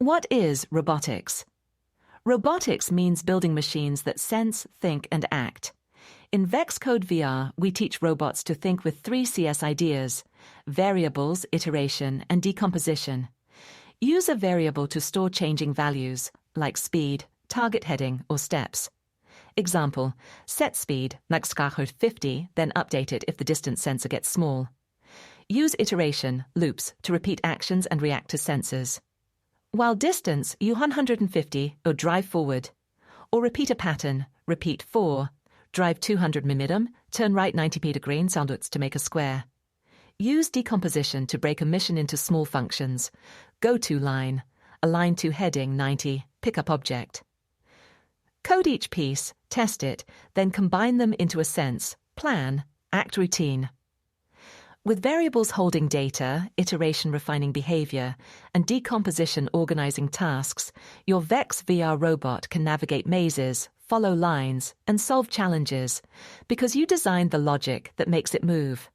What is robotics? Robotics means building machines that sense, think, and act. In VEX VR, we teach robots to think with 3 CS ideas: variables, iteration, and decomposition. Use a variable to store changing values, like speed, target heading, or steps. Example, set speed, like schakelt 50, then update it if the distance sensor gets small. Use iteration, loops, to repeat actions and react to sensors. While distance, use 150 or drive forward. Or repeat a pattern, repeat 4, drive 200 mm, turn right 90 degree downwards to make a square. Use decomposition to break a mission into small functions. Go to line, align to heading 90, pick up object. Code each piece, test it, then combine them into a sense, plan, act routine. With variables holding data, iteration refining behavior, and decomposition organizing tasks, your VEX VR robot can navigate mazes, follow lines, and solve challenges because you designed the logic that makes it move.